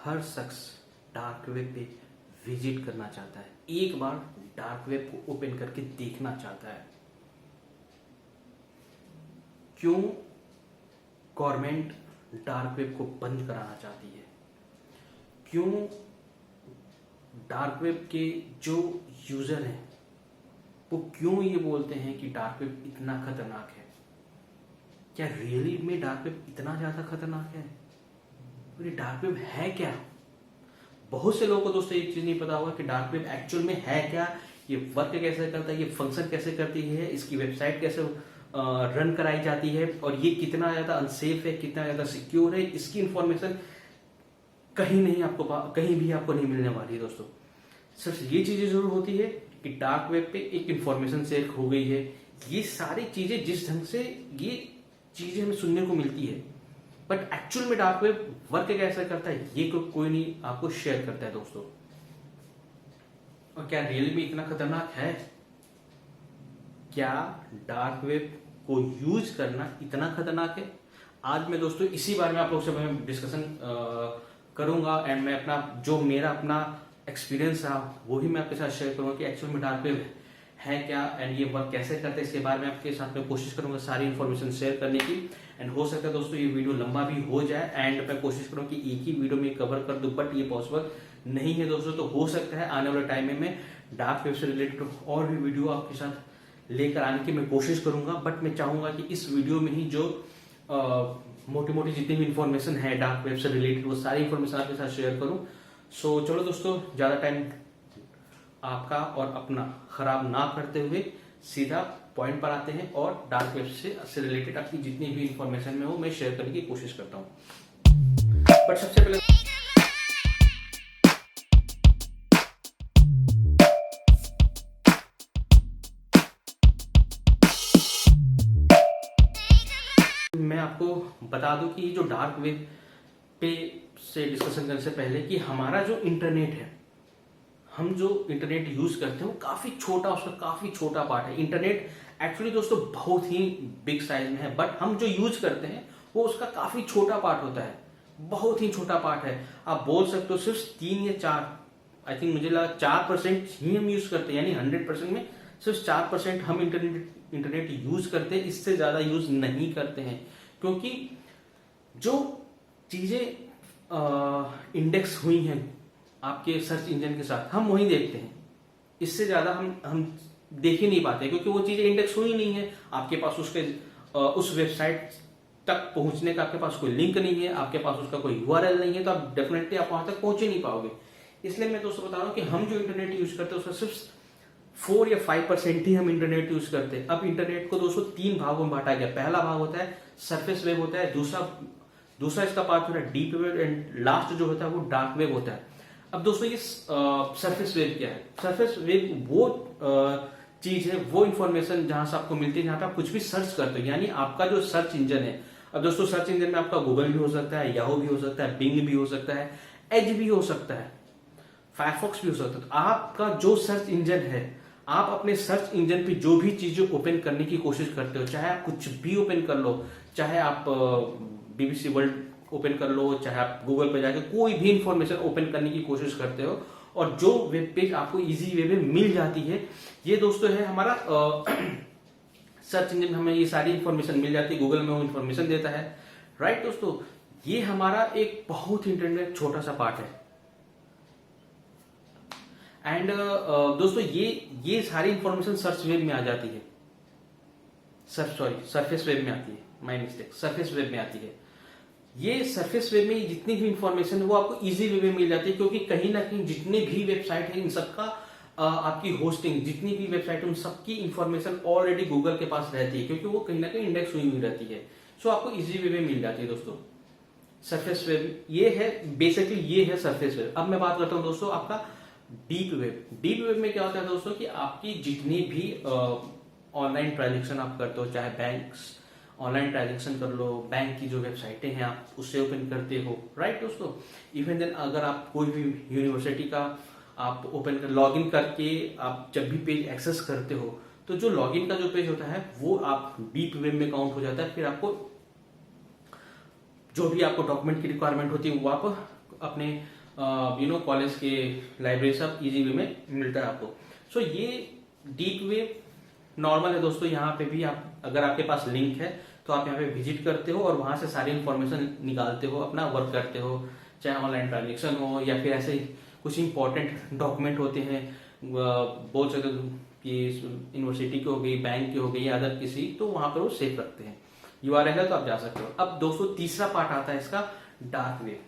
हर शख्स dark web पे visit करना चाहता है, एक बार डार्क वेब को ओपन करके देखना चाहता है। क्यों गवर्नमेंट डार्क वेब को बंद कराना चाहती है? क्यों डार्क वेब के जो यूजर हैं वो क्यों ये बोलते हैं कि डार्क वेब इतना खतरनाक है? क्या रियली में डार्क वेब इतना ज्यादा खतरनाक है? और ये डार्क वेब है क्या? बहुत से लोगों को दोस्तों एक चीज नहीं पता होगा कि डार्क वेब एक्चुअल में है क्या, ये वर्क कैसे करता है, ये फंक्शन कैसे करती है, इसकी वेबसाइट कैसे रन कराई जाती है, और ये कितना ज्यादा अनसेफ है, कितना ज्यादा सिक्योर है, इसकी इंफॉर्मेशन कहीं भी आपको नहीं मिलने वाली है दोस्तों। सिर्फ ये चीजें जरूर होती है कि डार्क वेब पे एक इंफॉर्मेशन शेयर हो गई है। ये सारी चीजें जिस ढंग से ये चीजें हमें सुनने को मिलती है, बट एक्चुअल में डार्क वेब वर्क कैसे करता है ये कोई नहीं आपको शेयर करता है दोस्तों। और क्या रियल में इतना खतरनाक है? क्या डार्क वेब को यूज करना इतना खतरनाक है? आज मैं दोस्तों इसी बारे में आप लोगों से मैं डिस्कशन करूंगा, एंड मैं मेरा अपना एक्सपीरियंस रहा वो ही मैं आपके साथ शेयर करूंगा कि एक्चुअल में डार्क वेब है क्या एंड ये वर्क कैसे करते हैं। इसके बारे में आपके साथ में कोशिश करूंगा सारी इन्फॉर्मेशन शेयर करने की। एंड हो सकता है दोस्तों ये वीडियो लंबा भी हो जाए, एंड मैं कोशिश करूँ कि एक ही वीडियो में कवर कर दूं, बट ये पॉसिबल नहीं है दोस्तों। तो हो सकता है आने वाले टाइम में मैं डार्क वेब से रिलेटेड और भी वीडियो आपके साथ लेकर आने की मैं कोशिश करूंगा, बट मैं चाहूंगा कि इस वीडियो में ही जो मोटी मोटी जितनी भी इंफॉर्मेशन है डार्क वेब से रिलेटेड वो सारी इंफॉर्मेशन आपके साथ शेयर करूं। सो चलो दोस्तों, ज्यादा टाइम आपका और अपना खराब ना करते हुए सीधा पॉइंट पर आते हैं और डार्क वेब से रिलेटेड आपकी जितनी भी इंफॉर्मेशन में हो मैं शेयर करने की कोशिश करता हूं। बट सबसे पहले मैं आपको बता दूं कि जो डार्क वेब पे से डिस्कशन करने से पहले कि हमारा जो इंटरनेट है, हम जो इंटरनेट यूज करते हैं वो काफी छोटा, उसका काफी छोटा पार्ट है। इंटरनेट एक्चुअली दोस्तों बहुत ही बिग साइज में है, बट हम जो यूज करते हैं वो उसका काफी छोटा पार्ट होता है, बहुत ही छोटा पार्ट है। आप बोल सकते हो सिर्फ 3 या 4, आई थिंक मुझे लगा 4% ही हम यूज करते हैं, यानी 100% में सिर्फ 4% हम इंटरनेट यूज करते हैं, इससे ज्यादा यूज नहीं करते हैं। क्योंकि जो चीजें इंडेक्स हुई हैं आपके सर्च इंजन के साथ हम वही देखते हैं, इससे ज्यादा हम देख ही नहीं पाते, क्योंकि वो चीजें इंडेक्स हुई नहीं है आपके पास। उस वेबसाइट तक पहुंचने का आपके पास कोई लिंक नहीं है, आपके पास उसका कोई यूआरएल नहीं है, तो आप डेफिनेटली आप वहां तक पहुंच ही नहीं पाओगे। इसलिए मैं दोस्तों बता रहा हूं कि हम जो इंटरनेट यूज करते हैं उसका सिर्फ 4 या 5% ही हम इंटरनेट यूज करते हैं। अब इंटरनेट को दोस्तों 3 भागों में बांटा गया। पहला भाग होता है सरफेस वेब होता है, दूसरा इसका पार्ट होता है डीप वेब, एंड लास्ट जो होता है वो डार्क वेब होता है। अब दोस्तों ये सरफेस वेब क्या है? सरफेस वेब वो चीज है, वो इंफॉर्मेशन जहां से आपको मिलती है जहां पे आप कुछ भी सर्च करते हो, यानी आपका जो सर्च इंजन है। अब दोस्तों सर्च इंजन में आपका गूगल भी हो सकता है, याहू भी हो सकता है, बिंग भी हो सकता है, एज भी हो सकता है, फायरफॉक्स भी हो सकता है। तो आपका जो सर्च इंजन है, आप अपने सर्च इंजन पे जो भी चीजें ओपन करने की कोशिश करते हो, चाहे आप कुछ भी ओपन कर लो, चाहे आप BBC वर्ल्ड ओपन कर लो, चाहे आप गूगल पे जाके कोई भी इंफॉर्मेशन ओपन करने की कोशिश करते हो, और जो वेब पेज आपको इजी वे में मिल जाती है, ये दोस्तों है हमारा सर्च इंजन में हमें ये सारी इंफॉर्मेशन मिल जाती है, गूगल में वो इंफॉर्मेशन देता है, राइट दोस्तों। ये हमारा एक बहुत इंटरनेट छोटा सा पार्ट है। एंड दोस्तों ये सारी इंफॉर्मेशन सर्च वेब में आ जाती है, सरफेस वेब में आती है, माय मिस्टेक, सरफेस वेब में आती है। ये सरफेस वेब में जितनी भी इंफॉर्मेशन है वो आपको इजी वे में मिल जाती है, क्योंकि कहीं ना कहीं जितने भी वेबसाइट है इन सबका आपकी होस्टिंग, जितनी भी वेबसाइट है उन सबकी इंफॉर्मेशन ऑलरेडी गूगल के पास रहती है, क्योंकि वो कहीं ना कहीं इंडेक्स हुई रहती है। सो आपको इजी वे में मिल जाती है दोस्तों सरफेस वेब। ये है बेसिकली, ये है सरफेस वेब। अब मैं बात करता हूं दोस्तों आपका डीप वेब। डीप वेब में क्या होता है दोस्तों कि आपकी जितनी भी ऑनलाइन ट्रांजेक्शन आप करते हो, चाहे बैंक्स ऑनलाइन ट्रांजेक्शन कर लो, बैंक की जो वेबसाइटें हैं आप उससे ओपन करते हो, राइट दोस्तों। इवन देन अगर आप कोई भी यूनिवर्सिटी का आप ओपन कर लॉगिन करके आप जब भी पेज एक्सेस करते हो, तो जो लॉगिन का जो पेज होता है वो आप डीप वेब में काउंट हो जाता है। फिर आपको जो भी आपको डॉक्यूमेंट की रिक्वायरमेंट होती है वो आप अपने कॉलेज के लाइब्रेरी सब इजी वे में मिलता है आपको। सो ये डीप वेब नॉर्मल है दोस्तों। यहाँ पे भी आप अगर आपके पास लिंक है तो आप यहाँ पे विजिट करते हो और वहां से सारी इंफॉर्मेशन निकालते हो, अपना वर्क करते हो, चाहे ऑनलाइन ट्रांजेक्शन हो या फिर ऐसे कुछ इंपॉर्टेंट डॉक्यूमेंट होते हैं, बोल सकते हो कि यूनिवर्सिटी की हो गई, बैंक की हो गई या अदर किसी, तो वहां पर वो सेव रखते हैं। यूआरएल है तो आप जा सकते हो। अब दोस्तों तीसरा पार्ट आता है इसका, डार्क वेब।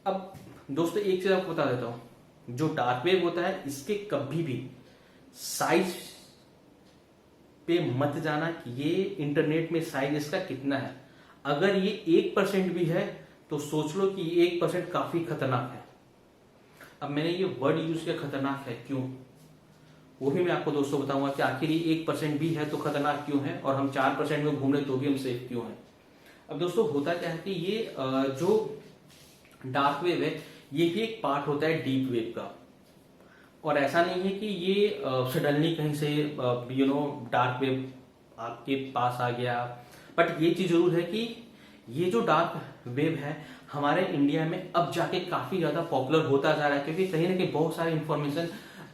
अब दोस्तों एक चीज आपको बता देता हूं, जो डार्क वेब होता है इसके कभी भी साइज पे मत जाना कि ये इंटरनेट में साइज इसका कितना है। अगर ये 1% भी है तो सोच लो कि ये 1% काफी खतरनाक है। अब मैंने ये वर्ड यूज किया खतरनाक है, क्यों, वो भी मैं आपको दोस्तों बताऊंगा कि आखिर ये 1% भी है तो खतरनाक क्यों है, और हम 4% में घूम रहे तो भी हम सेफ क्यों है। अब दोस्तों होता क्या है कि ये जो डार्क वेब है ये भी एक पार्ट होता है डीप वेब का, और ऐसा नहीं है कि ये सडनली कहीं से डार्क वेब आपके पास आ गया। बट ये चीज जरूर है कि ये जो डार्क वेब है हमारे इंडिया में अब जाके काफी ज्यादा पॉपुलर होता जा रहा है, क्योंकि कहीं ना कहीं बहुत सारी इंफॉर्मेशन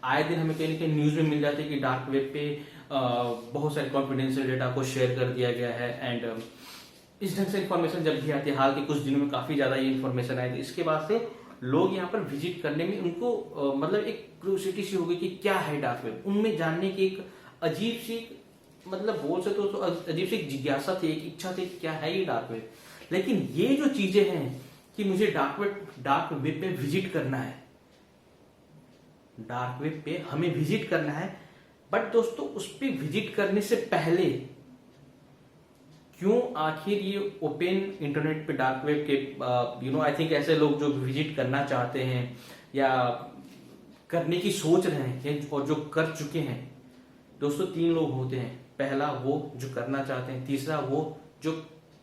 आए दिन हमें कहीं ना कहीं न्यूज में मिल जाती है कि डार्क वेब पे बहुत सारे कॉन्फिडेंशियल डेटा को शेयर कर दिया गया है। एंड इस ढंग से इंफॉर्मेशन जब भी आती है, हाल के कुछ दिनों में काफी ज्यादा ये इंफॉर्मेशन आई थी, इसके बाद से लोग यहाँ पर विजिट करने में उनको मतलब एक क्यूरियोसिटी सी होगी कि क्या है डार्क वेब, उनमें जानने की एक अजीब सी, मतलब बोल सकते हो तो अजीब सी जिज्ञासा थी, एक इच्छा थी क्या है ये डार्क वेब। लेकिन ये जो चीजें हैं कि मुझे डार्क वेब पे विजिट करना है, डार्क वेब पे हमें विजिट करना है, बट दोस्तों उस पे विजिट करने से पहले क्यों आखिर ये ओपन इंटरनेट पे डार्क वेब के आई थिंक ऐसे लोग जो विजिट करना चाहते हैं या करने की सोच रहे हैं और जो कर चुके हैं दोस्तों, 3 लोग होते हैं। पहला वो जो करना चाहते हैं, तीसरा वो जो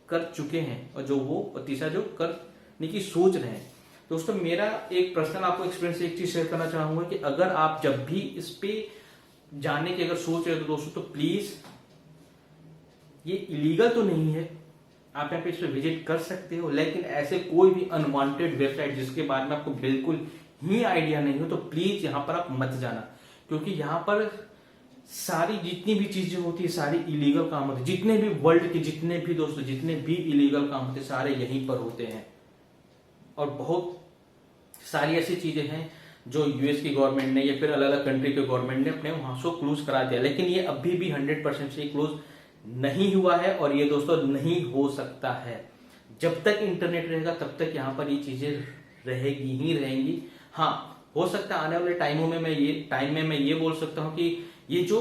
कर चुके हैं, और तीसरा जो करने की सोच रहे हैं। दोस्तों मेरा एक पर्सनल आपको एक्सपीरियंस एक चीज शेयर करना चाहूंगा कि अगर आप जब भी इस पे जाने की अगर सोच रहे हो तो दोस्तों तो प्लीज, ये इलीगल तो नहीं है, आप यहाँ पे इस पे विजिट कर सकते हो, लेकिन ऐसे कोई भी अनवांटेड वेबसाइट जिसके बारे में आपको बिल्कुल ही आइडिया नहीं हो तो प्लीज यहाँ पर आप मत जाना, क्योंकि यहाँ पर सारी जितनी भी चीजें होती है सारी इलीगल काम होते हैं। जितने भी वर्ल्ड के जितने भी दोस्तों जितने भी इलीगल काम होते हैं सारे यहीं पर होते हैं, और बहुत सारी ऐसी चीजें हैं जो यूएस की गवर्नमेंट ने या फिर अलग अलग कंट्री के गवर्नमेंट ने अपने वहां से क्लोज करा दिया, लेकिन ये अभी भी 100% से क्लोज नहीं हुआ है, और ये दोस्तों नहीं हो सकता है। जब तक इंटरनेट रहेगा तब तक यहाँ पर ये चीजें रहेगी ही रहेंगी। हाँ, हो सकता है आने वाले टाइम में मैं ये बोल सकता हूँ कि ये जो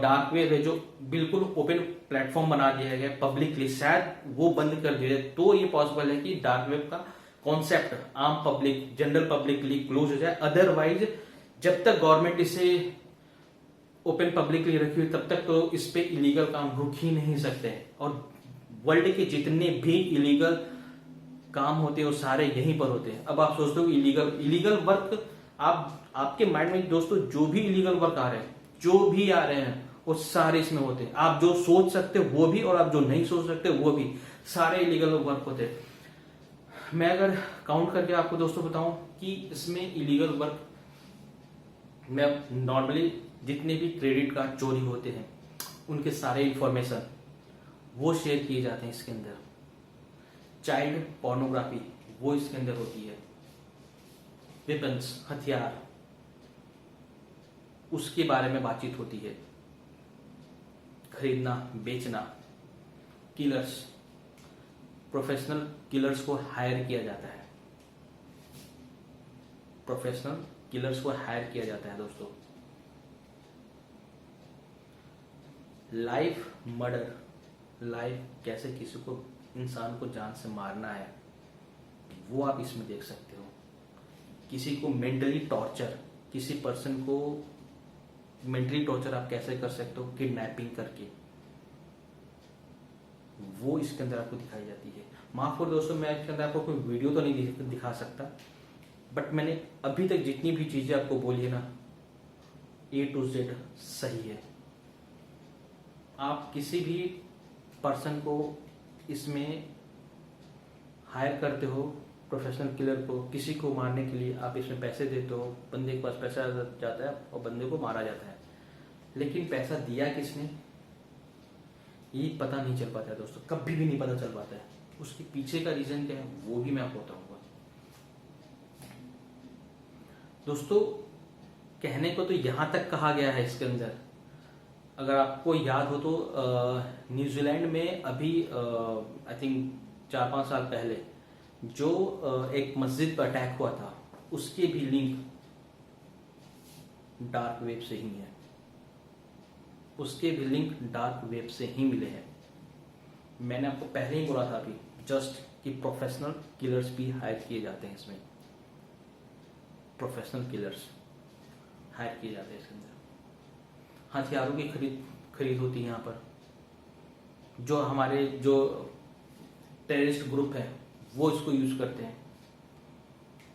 डार्क वेब है जो बिल्कुल ओपन प्लेटफॉर्म बना दिया गया पब्लिकली, शायद वो बंद कर दिया जाए तो ये पॉसिबल है कि डार्क वेब का कॉन्सेप्ट आम पब्लिक, जनरल पब्लिक के लिए क्लोज हो जाए। अदरवाइज जब तक गवर्नमेंट इसे ओपन पब्लिकली रखी हुई तब तक तो इस पे इलीगल काम रुक ही नहीं सकते, और वर्ल्ड के जितने भी इलीगल काम होते हैं वो सारे यहीं पर होते हैं। अब आप सोचते हो इलीगल वर्क, आपके माइंड में दोस्तों जो भी इलीगल वर्क आ रहे हैं, जो भी आ रहे हैं वो सारे इसमें होते हैं। आप जो सोच सकते हो वो भी, और आप जो नहीं सोच सकते वो भी, सारे इलीगल वर्क होते हैं। मैं अगर काउंट करके आपको दोस्तों बताऊं कि इसमें इलीगल वर्क में नॉर्मली जितने भी क्रेडिट कार्ड चोरी होते हैं उनके सारे इंफॉर्मेशन वो शेयर किए जाते हैं इसके अंदर। चाइल्ड पोर्नोग्राफी वो इसके अंदर होती है। वेपन्स, हथियार, उसके बारे में बातचीत होती है। खरीदना, बेचना, किलर्स, प्रोफेशनल किलर्स को हायर किया जाता है। प्रोफेशनल किलर्स को हायर किया जाता है दोस्तों। लाइफ मर्डर, लाइफ कैसे किसी को, इंसान को जान से मारना है वो आप इसमें देख सकते हो। किसी को मेंटली टॉर्चर, किसी पर्सन को मेंटली टॉर्चर आप कैसे कर सकते हो, किडनैपिंग करके, वो इसके अंदर आपको दिखाई जाती है। माफ करो दोस्तों, मैं इसके अंदर आपको कोई वीडियो तो नहीं दिखा सकता, बट मैंने अभी तक जितनी भी चीजें आपको बोली है ना, A to Z सही है। आप किसी भी पर्सन को इसमें हायर करते हो प्रोफेशनल किलर को, किसी को मारने के लिए आप इसमें पैसे देते हो, बंदे के पास पैसा जाता है और बंदे को मारा जाता है, लेकिन पैसा दिया किसने ये पता नहीं चल पाता है दोस्तों, कभी भी नहीं पता चल पाता है। उसके पीछे का रीजन क्या है वो भी मैं आपको बताऊंगा दोस्तों। कहने को तो यहां तक कहा गया है इसके अंदर, अगर आपको याद हो तो न्यूजीलैंड में अभी आई थिंक 4-5 साल पहले जो एक मस्जिद पर अटैक हुआ था, उसके भी लिंक डार्क वेब से ही है, उसके भी लिंक डार्क वेब से ही मिले हैं। मैंने आपको पहले ही बोला था अभी जस्ट कि प्रोफेशनल किलर्स भी हायर किए जाते हैं इसमें, प्रोफेशनल किलर्स हायर किए जाते हैं इसके अंदर। हथियारों की खरीद होती है यहाँ पर, जो हमारे जो टेररिस्ट ग्रुप है वो इसको यूज करते हैं,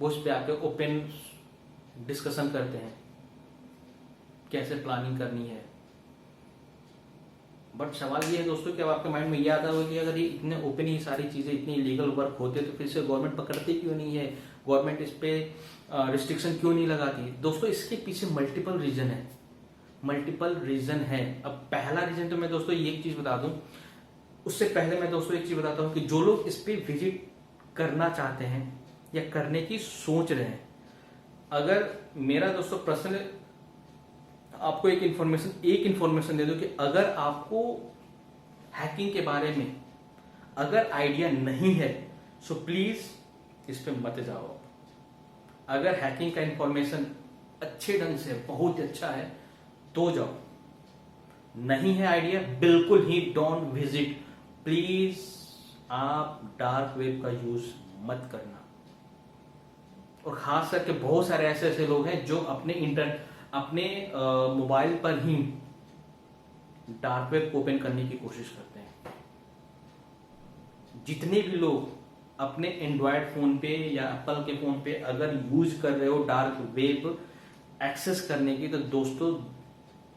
वो इस पे आके ओपन डिस्कशन करते हैं कैसे प्लानिंग करनी है। बट सवाल ये है दोस्तों कि अब आपके माइंड में ये आता होगा कि अगर ये इतने ओपन ही सारी चीजें इतनी इलीगल वर्क होते तो फिर से गवर्नमेंट पकड़ती क्यों नहीं है, गवर्नमेंट इस पे रिस्ट्रिक्शन क्यों नहीं लगाती। दोस्तों इसके पीछे मल्टीपल रीजन है, मल्टीपल रीजन है। अब पहला रीजन तो मैं दोस्तों ये एक चीज बता दूं, उससे पहले मैं दोस्तों एक चीज बताता हूं कि जो लोग इस पे विजिट करना चाहते हैं या करने की सोच रहे हैं, अगर मेरा दोस्तों पर्सनल आपको एक इन्फॉर्मेशन दे दो कि अगर आपको हैकिंग के बारे में अगर आइडिया नहीं है सो प्लीज इस पे मत जाओ। अगर हैकिंग का इन्फॉर्मेशन अच्छे ढंग से बहुत अच्छा है तो जाओ, नहीं है आइडिया बिल्कुल ही डोंट विजिट। प्लीज आप डार्क वेब का यूज मत करना। और खास करके बहुत सारे ऐसे लोग हैं जो अपने मोबाइल पर ही डार्क वेब को ओपन करने की कोशिश करते हैं। जितने भी लोग अपने एंड्रॉयड फोन पे या एप्पल के फोन पे अगर यूज कर रहे हो डार्क वेब एक्सेस करने की, तो दोस्तों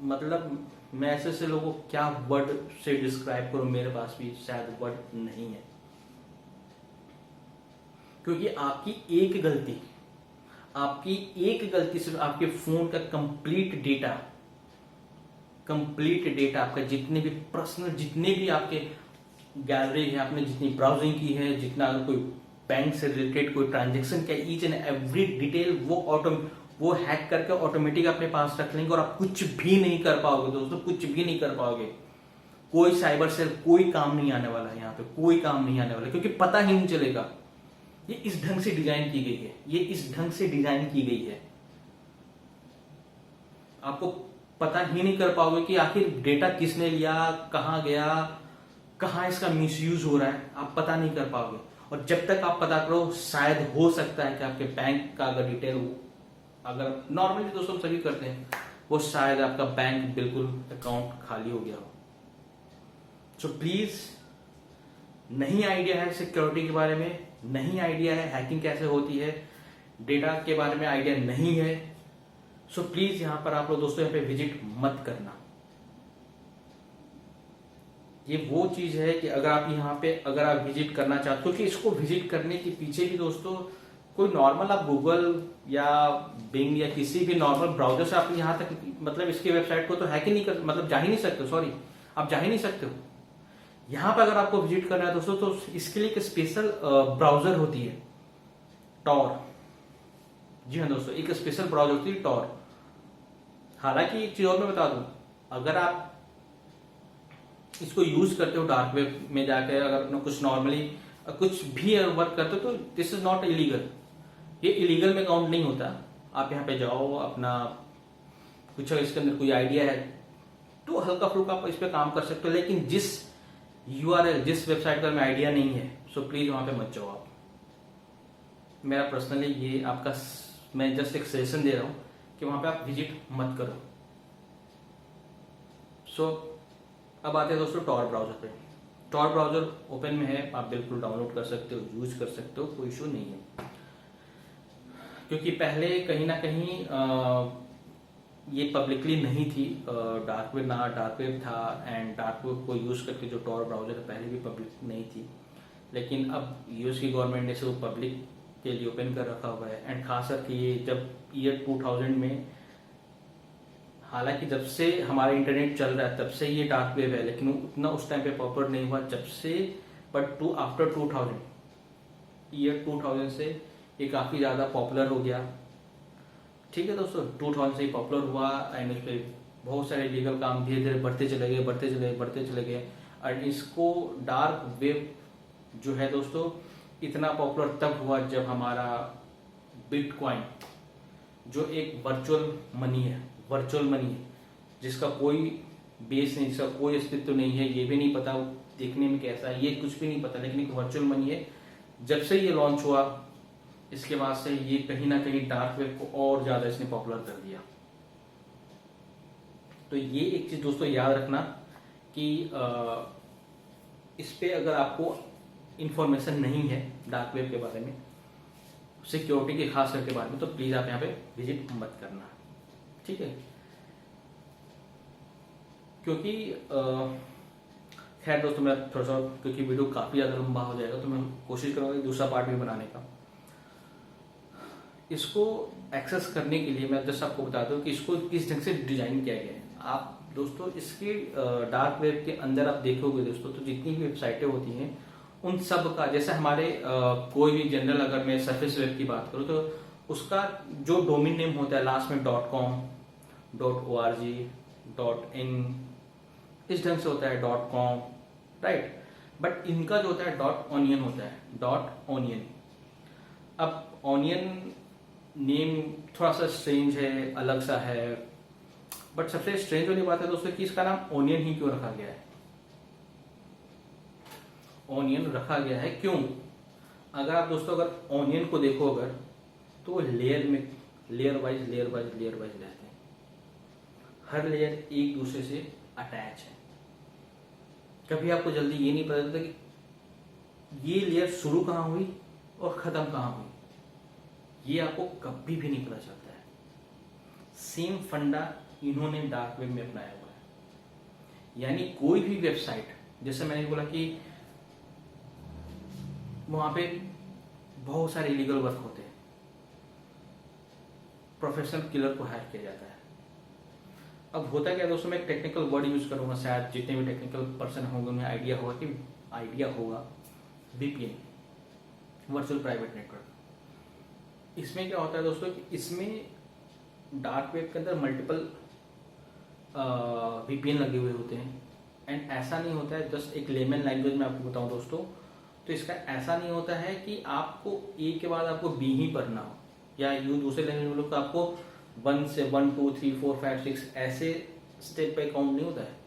मतलब मैं ऐसे लोगों को क्या वर्ड से डिस्क्राइब करूं, मेरे पास भी शायद वर्ड नहीं है। क्योंकि आपकी एक गलती से आपके फोन का कंप्लीट डेटा आपका जितने भी पर्सनल, जितने भी आपके गैलरी है, आपने जितनी ब्राउजिंग की है, जितना अगर कोई बैंक से रिलेटेड कोई ट्रांजेक्शन का ईच एंड एवरी डिटेल वो हैक करके ऑटोमेटिक अपने पास रख लेंगे और आप कुछ भी नहीं कर पाओगे दोस्तों, कुछ भी नहीं कर पाओगे। कोई साइबर सेल कोई काम नहीं आने वाला है, यहाँ पे कोई काम नहीं आने वाला, क्योंकि पता ही नहीं चलेगा। ये इस ढंग से डिजाइन की गई है, आपको पता ही नहीं कर पाओगे कि आखिर डेटा किसने लिया, कहां गया, कहां इसका मिसयूज हो रहा है, आप पता नहीं कर पाओगे। और जब तक आप पता करो, शायद हो सकता है कि आपके बैंक का अगर डिटेल, अगर नॉर्मली दोस्तों सभी करते हैं, वो शायद आपका बैंक बिल्कुल अकाउंट खाली हो गया हो। सो प्लीज, नहीं आइडिया है सिक्योरिटी के बारे में, नहीं आइडिया है हैकिंग कैसे होती है, डेटा के बारे में आइडिया नहीं है, सो प्लीज यहां पर आप लोग दोस्तों यहाँ पे विजिट मत करना। ये वो चीज है कि अगर आप यहाँ पे अगर आप विजिट करना चाहते हो, क्योंकि इसको विजिट करने के पीछे भी दोस्तों कोई नॉर्मल आप गूगल या बिंग या किसी भी नॉर्मल ब्राउजर से आप यहाँ तक मतलब इसकी वेबसाइट को तो हैक ही नहीं कर, मतलब जा ही नहीं सकते, सॉरी आप जा ही नहीं सकते हो। यहाँ पर अगर आपको विजिट करना है दोस्तों तो इसके लिए एक स्पेशल ब्राउजर होती है, टॉर। जी हाँ दोस्तों, एक स्पेशल ब्राउजर होती है टॉर। हालांकि एक चीज और मैं बता दूं, अगर आप इसको यूज करते हो डार्क वेब में जाकर, अगर कुछ नॉर्मली कुछ भी वर्क करते हो तो दिस इज नॉट इलीगल, ये इलीगल में काउंट नहीं होता। आप यहाँ पे जाओ, अपना कुछ इसके अंदर कोई आइडिया है तो हल्का फुल्का आप इस पे काम कर सकते हो, लेकिन जिस URL जिस वेबसाइट का में आइडिया नहीं है सो प्लीज वहां पे मत जाओ आप। मेरा पर्सनली ये आपका मैं जस्ट एक सजेशन दे रहा हूं कि वहां पे आप विजिट मत करो। सो अब आते हैं दोस्तों टॉर ब्राउजर पे। टॉर ब्राउजर ओपन में है, आप बिल्कुल डाउनलोड कर सकते हो, यूज कर सकते हो, कोई इशू नहीं है। क्योंकि पहले कहीं ना कहीं ये पब्लिकली नहीं थी, डार्क वेब था, एंड डार्क वेब को यूज करके जो टॉर ब्राउजर पहले भी पब्लिक नहीं थी, लेकिन अब यूएस की गवर्नमेंट ने इसे पब्लिक के लिए ओपन कर रखा हुआ है। एंड खास करके ये जब ईयर 2000 में, हालांकि जब से हमारा इंटरनेट चल रहा है तब से ये डार्क वेब है, लेकिन उतना उस टाइम पे पॉपुलर नहीं हुआ जब से, बट आफ्टर 2000, ईयर 2000 से ये काफ़ी ज़्यादा पॉपुलर हो गया। ठीक है दोस्तों, 2000 से ही पॉपुलर हुआ एंड उस पर बहुत सारे लीगल काम धीरे धीरे बढ़ते चले गए। और इसको डार्क वेब जो है दोस्तों इतना पॉपुलर तब हुआ जब हमारा बिटकॉइन, जो एक वर्चुअल मनी है जिसका कोई बेस नहीं, जिसका कोई अस्तित्व नहीं है, ये भी नहीं पता देखने में कैसा है, ये कुछ भी नहीं पता, लेकिन एक वर्चुअल मनी है। जब से ये लॉन्च हुआ इसके बाद से ये कहीं ना कहीं डार्क वेब को और ज्यादा इसने पॉपुलर कर दिया। तो ये एक चीज दोस्तों याद रखना कि इस पे अगर आपको इंफॉर्मेशन नहीं है डार्क वेब के बारे में, सिक्योरिटी के खास करके बारे में, तो प्लीज आप यहाँ पे विजिट मत करना, ठीक है। क्योंकि खैर दोस्तों, मैं थोड़ा सा, क्योंकि वीडियो काफी ज्यादा लंबा हो जाएगा तो मैं कोशिश करूंगा दूसरा पार्ट भी बनाने का। इसको एक्सेस करने के लिए मैं जस्ट आपको बता दूं कि इसको किस ढंग से डिजाइन किया गया है। आप दोस्तों इसके डार्क वेब के अंदर आप देखोगे दोस्तों, तो जितनी भी वेबसाइटें होती हैं उन सब का, जैसे हमारे कोई भी जनरल, अगर मैं सरफेस वेब की बात करूं तो उसका जो डोमेन नेम होता है लास्ट में .com, .org, .in इस ढंग से होता है, .com, राइट। बट इनका जो होता है .onion होता है, .onion। अब ऑनियन नेम थोड़ा सा स्ट्रेंज है, अलग सा है, बट सबसे स्ट्रेंज वाली बात है दोस्तों कि इसका नाम ऑनियन ही क्यों रखा गया है। ऑनियन रखा गया है क्यों? अगर आप दोस्तों अगर ऑनियन को देखो अगर, तो लेयर वाइज रहते हैं, हर लेयर एक दूसरे से अटैच है। कभी आपको जल्दी ये नहीं पता चलता कि ये लेयर शुरू कहां हुई और खत्म कहां हुई, ये आपको कभी भी नहीं पता चलता है। सेम फंडा इन्होंने डार्क वेब में अपनाया हुआ है। यानी कोई भी वेबसाइट, जैसे मैंने बोला कि वहां पे बहुत सारे इलीगल वर्क होते हैं, प्रोफेशनल किलर को हायर किया जाता है। अब होता क्या दोस्तों, मैं एक टेक्निकल वर्ड यूज करूंगा, शायद जितने भी टेक्निकल पर्सन होंगे उन्हें आइडिया होगा वीपीएन, वर्चुअल प्राइवेट नेटवर्क। इसमें क्या होता है दोस्तों कि इसमें डार्क वेब के अंदर मल्टीपल वीपीएन लगे हुए होते हैं। एंड ऐसा नहीं होता है, जस्ट एक लेमन लैंग्वेज में आपको बताऊं दोस्तों, तो इसका ऐसा नहीं होता है कि आपको ए के बाद आपको बी ही पढ़ना हो, या यूं दूसरे लैंग्वेज में लोग आपको 1 से 1 2 3 4 5 6 ऐसे स्टेप पे काउंट नहीं होता है।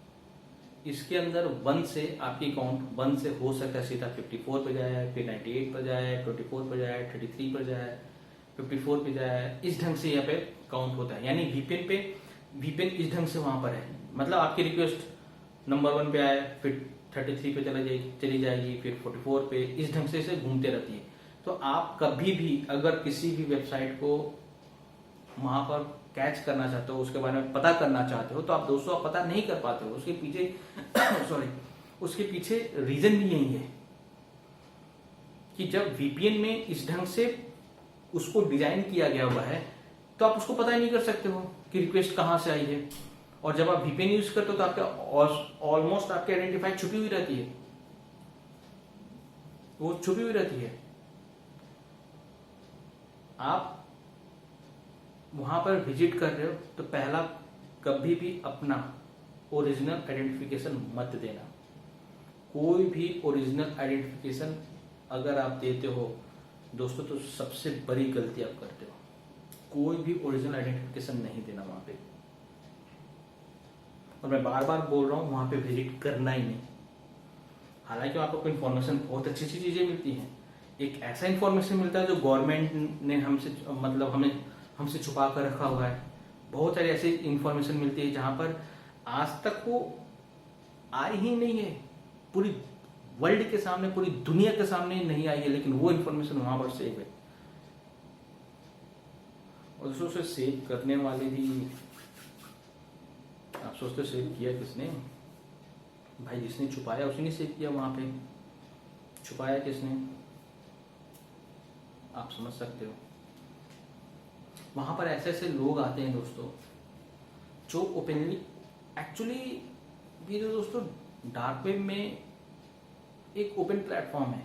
इसके अंदर 1 से आपकी काउंट 1 से हो सकता है सीधा 54 पे जाए, फिर 98 पर जाए, 24 पर जाए, 33 पर जाए, 54 पे जाए, इस ढंग से यहाँ पे काउंट होता है। यानी वीपीएन इस ढंग से वहां पर है, मतलब आपकी रिक्वेस्ट नंबर 1 पे आए, फिर 33 पे चली जाएगी, फिर 44 पे, इस ढंग से इसे घूमते रहती है। तो आप कभी भी अगर किसी भी वेबसाइट को वहां पर कैच करना चाहते हो, उसके बारे में पता करना चाहते हो, तो आप दोस्तों आप पता नहीं कर पाते हो। उसके पीछे उसके पीछे रीजन भी यही है कि जब वीपीएन में इस ढंग से उसको डिजाइन किया गया हुआ है, तो आप उसको पता ही नहीं कर सकते हो कि रिक्वेस्ट कहां से आई है। और जब आप वीपीएन यूज करते हो तो आपके ऑलमोस्ट आपके आइडेंटिफाई छुपी हुई रहती है, वो छुपी हुई रहती है। आप वहां पर विजिट कर रहे हो तो पहला कभी भी अपना ओरिजिनल आइडेंटिफिकेशन मत देना। कोई भी ओरिजिनल आइडेंटिफिकेशन अगर आप देते हो दोस्तों तो सबसे बड़ी गलती आप करते हो। कोई भी ओरिजिनल आइडेंटिफिकेशन नहीं देना वहां पे। और मैं बार बार बोल रहा हूं वहां पे विजिट करना ही नहीं। हालांकि आपको इन्फॉर्मेशन बहुत अच्छी अच्छी चीजें मिलती हैं, एक ऐसा इन्फॉर्मेशन मिलता है जो गवर्नमेंट ने हमसे छुपा कर रखा हुआ है। बहुत सारी ऐसी इन्फॉर्मेशन मिलती है जहां पर आज तक वो आई ही नहीं है, पूरी वर्ल्ड के सामने, पूरी दुनिया के सामने नहीं आई है, लेकिन वो इन्फॉर्मेशन वहां पर सेव है। और दोस्तों उसे सेव करने वाले भी, आप सोचते सेव किया किसने? भाई जिसने छुपाया उसी ने सेव किया। वहां पे छुपाया किसने? आप समझ सकते हो। वहाँ पर ऐसे ऐसे लोग आते हैं दोस्तों जो ओपनली, एक्चुअली ये जो दोस्तों डार्क वेब में एक ओपन प्लेटफॉर्म है।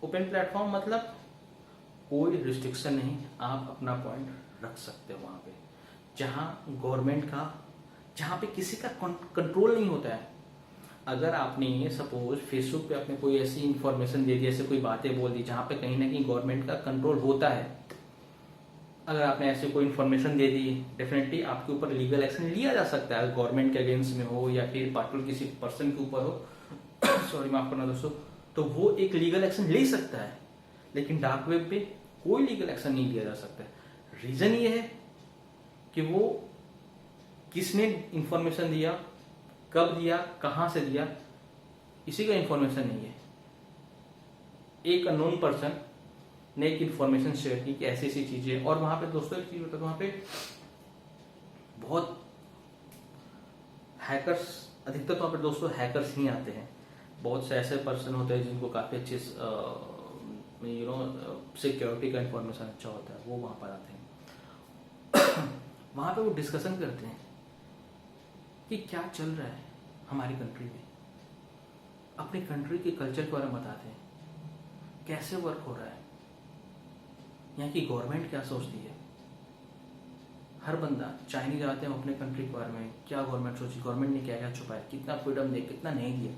ओपन प्लेटफॉर्म मतलब कोई रिस्ट्रिक्शन नहीं, आप अपना पॉइंट रख सकते हो वहाँ पे, जहाँ गवर्नमेंट का, जहाँ पे किसी का कंट्रोल नहीं होता है। अगर आपने सपोज फेसबुक पे अपने कोई ऐसी इंफॉर्मेशन दे दी, ऐसे कोई बातें बोल दी जहाँ पे कहीं ना कहीं गवर्नमेंट का कंट्रोल होता है, अगर आपने ऐसे कोई इन्फॉर्मेशन दे दी, डेफिनेटली आपके ऊपर लीगल एक्शन लिया जा सकता है, गवर्नमेंट के अगेंस्ट में हो या फिर पार्टिकुलर किसी पर्सन के ऊपर हो सॉरी माफ करना दोस्तों, तो वो एक लीगल एक्शन ले सकता है। लेकिन डार्क वेब पे कोई लीगल एक्शन नहीं लिया जा सकता है। रीजन ये है कि वो किसने इंफॉर्मेशन दिया, कब दिया, कहां से दिया, इसी का इंफॉर्मेशन नहीं है। एक अननोन पर्सन ने एक इंफॉर्मेशन शेयर की कि ऐसी ऐसी चीजें, और वहां पे दोस्तों एक चीज होता है, वहां पे बहुत हैकर्स, अधिकतर तो वहां पे दोस्तों हैकर्स ही आते हैं। बहुत से ऐसे पर्सन होते हैं जिनको काफी अच्छे सिक्योरिटी का इंफॉर्मेशन अच्छा होता है, वो वहां पर आते हैं। वहां पे वो डिस्कशन करते हैं कि क्या चल रहा है हमारी कंट्री में, अपनी कंट्री के कल्चर के बारे में बताते हैं, कैसे वर्क हो रहा है, यहाँ की गवर्नमेंट क्या सोचती है। हर बंदा चाइनीज आते हैं अपने कंट्री के बारे में, क्या गवर्नमेंट सोची, गवर्नमेंट ने क्या क्या छुपाया, कितना फ्रीडम दिया, कितना नहीं दिया।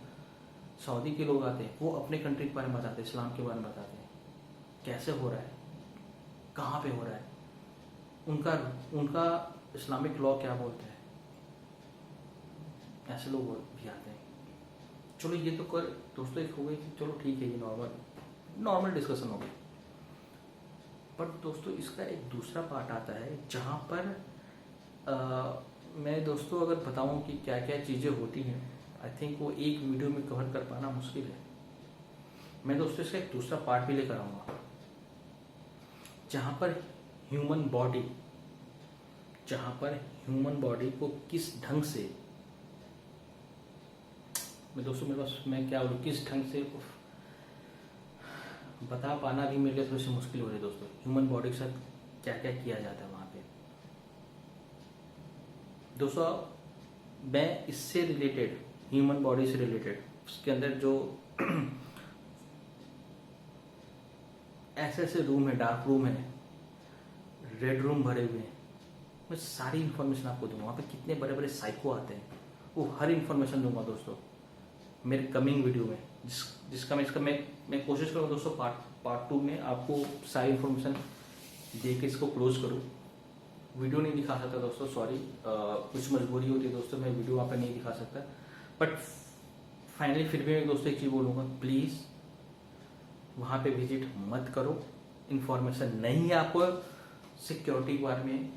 सऊदी के लोग आते हैं, वो अपने कंट्री के बारे में बताते हैं, इस्लाम के बारे में बताते हैं, कैसे हो रहा है, कहाँ पे हो रहा है, उनका उनका इस्लामिक लॉ क्या बोलता है। ऐसे लोग भी आते हैं। चलो ये तो कर दोस्तों एक हो गई कि चलो ठीक है, ये नॉर्मल डिस्कशन हो गई। बट दोस्तों इसका एक दूसरा पार्ट आता है जहाँ पर मैं दोस्तों अगर बताऊं कि क्या क्या चीज़ें होती हैं, आई थिंक वो एक वीडियो में कवर कर पाना मुश्किल है। मैं दोस्तों इसका एक दूसरा पार्ट भी लेकर आऊँगा जहाँ पर ह्यूमन बॉडी को किस ढंग से, मैं दोस्तों मेरे पास मैं क्या बोलूँ, किस ढंग से बता पाना भी मेरे लिए थोड़ी सी मुश्किल हो रही है दोस्तों। ह्यूमन बॉडी के साथ क्या क्या किया जाता है वहाँ पे दोस्तों। मैं इससे रिलेटेड, ह्यूमन बॉडी से रिलेटेड, उसके अंदर जो ऐसे ऐसे रूम है, डार्क रूम है, रेड रूम भरे हुए हैं, मैं सारी इन्फॉर्मेशन आपको दूंगा। वहाँ पे कितने बड़े बड़े साइको आते हैं, वो हर इन्फॉर्मेशन दूंगा दोस्तों मेरे कमिंग वीडियो में, जिसका मैं कोशिश करूँगा दोस्तों पार्ट 2 में आपको सारी इन्फॉर्मेशन दे के इसको क्लोज करूँ। वीडियो नहीं दिखा सकता दोस्तों, सॉरी, कुछ मजबूरी होती है दोस्तों, मैं वीडियो वहाँ पर नहीं दिखा सकता। बट फाइनली फिर भी मैं दोस्तों एक चीज़ बोलूँगा, प्लीज़ वहाँ पे विजिट मत करो। इन्फॉर्मेशन नहीं है आपको सिक्योरिटी के बारे में,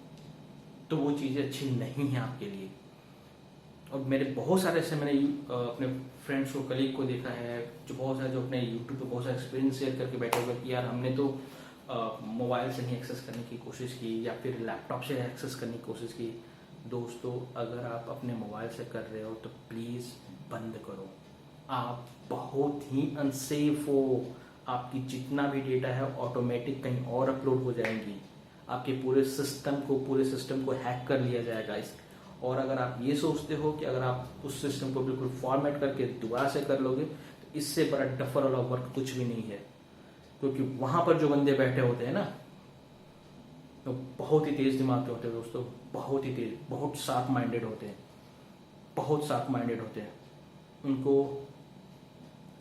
तो वो चीज़ें अच्छी नहीं है आपके लिए। और मेरे बहुत सारे ऐसे मैंने अपने फ्रेंड्स को, कलीग को देखा है जो बहुत सारे, जो अपने यूट्यूब पे बहुत सारे एक्सपीरियंस शेयर करके बैठे हुए कि यार हमने तो मोबाइल से ही एक्सेस करने की कोशिश की या फिर लैपटॉप से एक्सेस करने की कोशिश की। दोस्तों अगर आप अपने मोबाइल से कर रहे हो तो प्लीज़ बंद करो, आप बहुत ही अनसेफ हो। आपकी जितना भी डेटा है ऑटोमेटिक कहीं और अपलोड हो जाएंगी, आपके पूरे सिस्टम को हैक कर लिया जाएगा। और अगर आप ये सोचते हो कि अगर आप उस सिस्टम को बिल्कुल फॉर्मेट करके दोबारा से कर लोगे तो इससे बड़ा डफर वाला वर्क कुछ भी नहीं है, क्योंकि वहां पर जो बंदे बैठे होते हैं ना, तो बहुत ही तेज दिमाग के होते हैं दोस्तों, बहुत ही तेज, बहुत शार्प माइंडेड होते हैं। उनको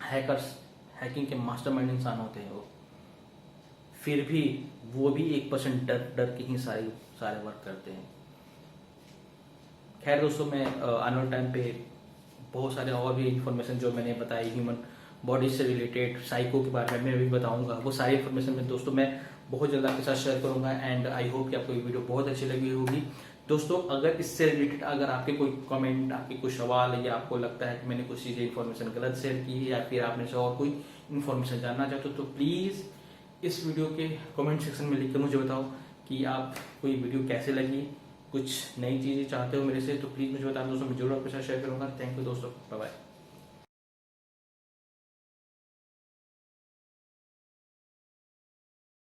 हैकिंग के मास्टरमाइंड इंसान होते हैं वो, फिर भी वो भी 1% डर के ही सारे वर्क करते हैं। खैर दोस्तों, मैं आने वाले टाइम पे बहुत सारे और भी इन्फॉर्मेशन जो मैंने बताई ह्यूमन बॉडी से रिलेटेड, साइको के बारे में मैं भी बताऊंगा। वो सारी इन्फॉर्मेशन में दोस्तों मैं बहुत जल्द आपके साथ शेयर करूंगा। एंड आई होप कि आपको ये वीडियो बहुत अच्छी लगी होगी दोस्तों। अगर इससे रिलेटेड अगर आपके कोई कमेंट, आपके कोई सवाल, या आपको लगता है कि मैंने कुछ चीज़ें इन्फॉर्मेशन गलत शेयर की, या फिर आपने से और कोई इन्फॉर्मेशन जानना चाहते हो, तो प्लीज़ इस वीडियो के कमेंट सेक्शन में लिखकर मुझे बताओ कि आपको ये वीडियो कैसे लगी। कुछ नई चीज़ें चाहते हो मेरे से तो प्लीज़ मुझे बताओ दोस्तों, मैं जरूर आपके साथ शेयर करूँगा। थैंक यू दोस्तों, बाय बाय।